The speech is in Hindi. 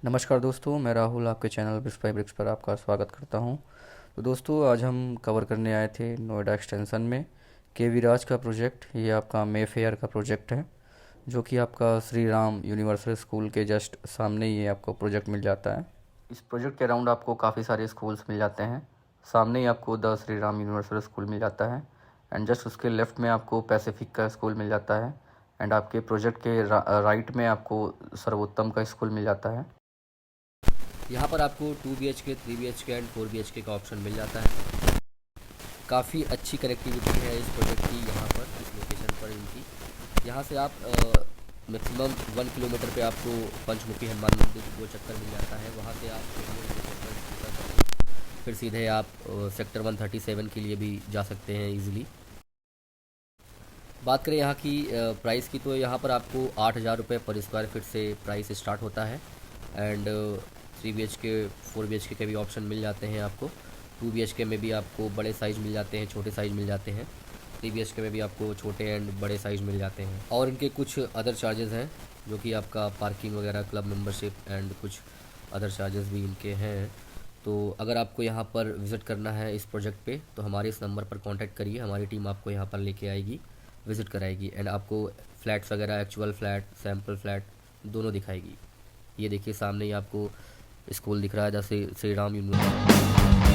नमस्कार दोस्तों, मैं राहुल आपके चैनल ब्रिक्सबाइब्रिक्स पर आपका स्वागत करता हूं। तो दोस्तों, आज हम कवर करने आए थे नोएडा एक्सटेंशन में केविराज का प्रोजेक्ट। ये आपका मेफेयर का प्रोजेक्ट है, जो कि आपका श्री राम यूनिवर्सल स्कूल के जस्ट सामने ही आपको प्रोजेक्ट मिल जाता है। इस प्रोजेक्ट के अराउंड आपको काफ़ी सारे स्कूल्स मिल जाते हैं। सामने ही आपको the Shri Ram universal school मिल जाता है, एंड जस्ट उसके लेफ़्ट में आपको पैसिफिक का स्कूल मिल जाता है, एंड आपके प्रोजेक्ट के राइट में आपको सर्वोत्तम का स्कूल मिल जाता है। यहाँ पर आपको 2 BHK, 3 BHK एंड 4 BHK का ऑप्शन मिल जाता है। काफ़ी अच्छी कनेक्टिविटी है इस प्रोजेक्ट की यहाँ पर, इस लोकेशन पर इनकी। यहाँ से आप मैक्सिमम 1 किलोमीटर पे आपको पंचमुखी हनुमान मंदिर वो चक्कर मिल जाता है। वहाँ से आप फिर सीधे आप सेक्टर 137 के लिए भी जा सकते हैं ईजिली। बात करें यहाँ की प्राइस की, तो यहाँ पर आपको 8,000 रुपये पर स्क्वायर फीट से प्राइस स्टार्ट होता है, एंड 3 BHK 4 BHK के भी ऑप्शन मिल जाते हैं आपको। 2 BHK में भी आपको बड़े साइज़ मिल जाते हैं, छोटे साइज़ मिल जाते हैं। 3 BHK में भी आपको छोटे एंड बड़े साइज़ मिल जाते हैं। और इनके कुछ अदर चार्जेस हैं, जो कि आपका पार्किंग वगैरह, क्लब मेंबरशिप एंड कुछ अदर चार्जेस भी इनके हैं। तो अगर आपको यहाँ पर विज़िट करना है इस प्रोजेक्ट पे, तो हमारे इस नंबर पर कांटेक्ट करिए। हमारी टीम आपको यहाँ पर लेके आएगी, विज़िट कराएगी, एंड आपको फ्लैट्स वगैरह, एक्चुअल फ्लैट, सैम्पल फ्लैट दोनों दिखाएगी। ये देखिए सामने ही आपको स्कूल दिख रहा है, जैसे श्री राम यूनिवर्सिटी।